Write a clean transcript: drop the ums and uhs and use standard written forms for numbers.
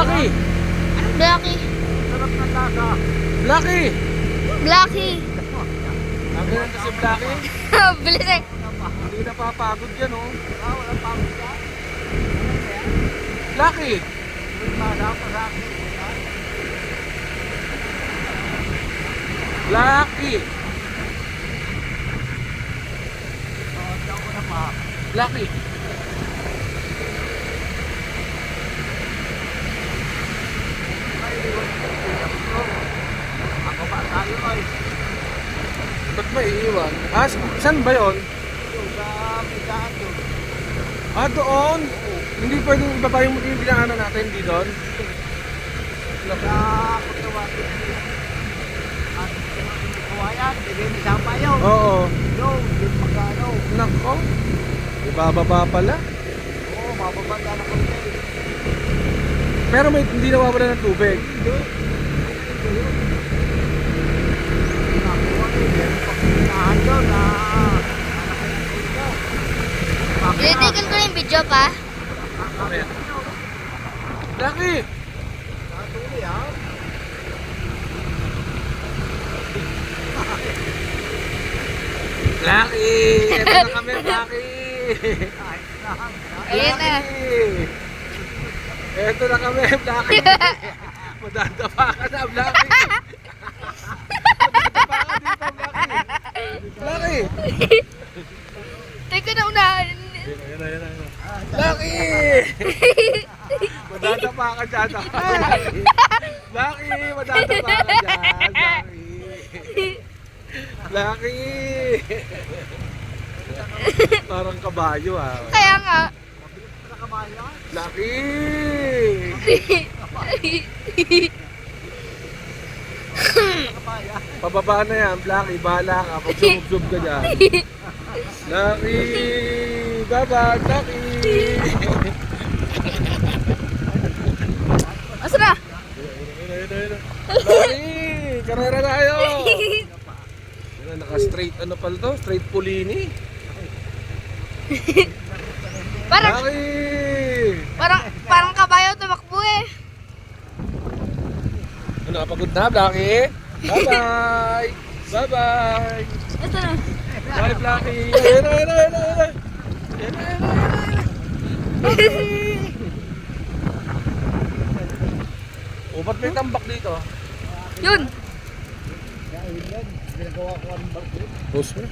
Blacky! Blacky. Sarap na lasa. Blacky! Blacky. Sabi na si Blacky. Bilis eh. Hindi napapagod yan oh. Wala pa ako dyan. Blacky! May masa pa sa akin. Blacky! Diyan ko na pa. Blacky! Ako ba tayo ay? Ba't may iiwan? Ah, saan ba yun? Yung sa pisahan doon. Ah, doon? Hindi pwedeng ibaba yung pinaanan natin, hindi doon? Sa pagkawatin. At kawayan, bigay ni Sapa yun. Oo. Yung, yung magkano. Nako. Ibababa pala. Oo, mababanda na konti. Pero may hindi nawawala ng tubig. Hindi. Nakuha ko yun. Pagpinahan doon na Tinitigil ko yung video pa. Blacky! Natuloy ha. Blacky! Ito na kami, Blacky! Ayan na. Ito na kami, Blacky! Madadapa ka na, Blacky! Madadapa ka dito, Blacky! Blacky! Teka na unahan. Ayan. Blacky! Madadapa ka dyan, Blacky! Madadapa ka dyan, Blacky! Blacky! Parang kabayo ah. Kaya nga. Blacky! Pababa na yan, Blacky. Bahala ka. Pag sumubsob ka dyan. Blacky! Baba, Blacky! Asa na? Blacky! Karera tayo! Naka-straight ano pala to? Straight Pulini. Parang, Blacky! parang kabayo tumakbo eh. Ano, napagod na, Blacky? Bye-bye! Bye-bye! Ito na. Bye, Blacky! Ayan. Blacky! O, ba't may tambak dito? Yun. Ginagawa ko ang barko. Post mo na.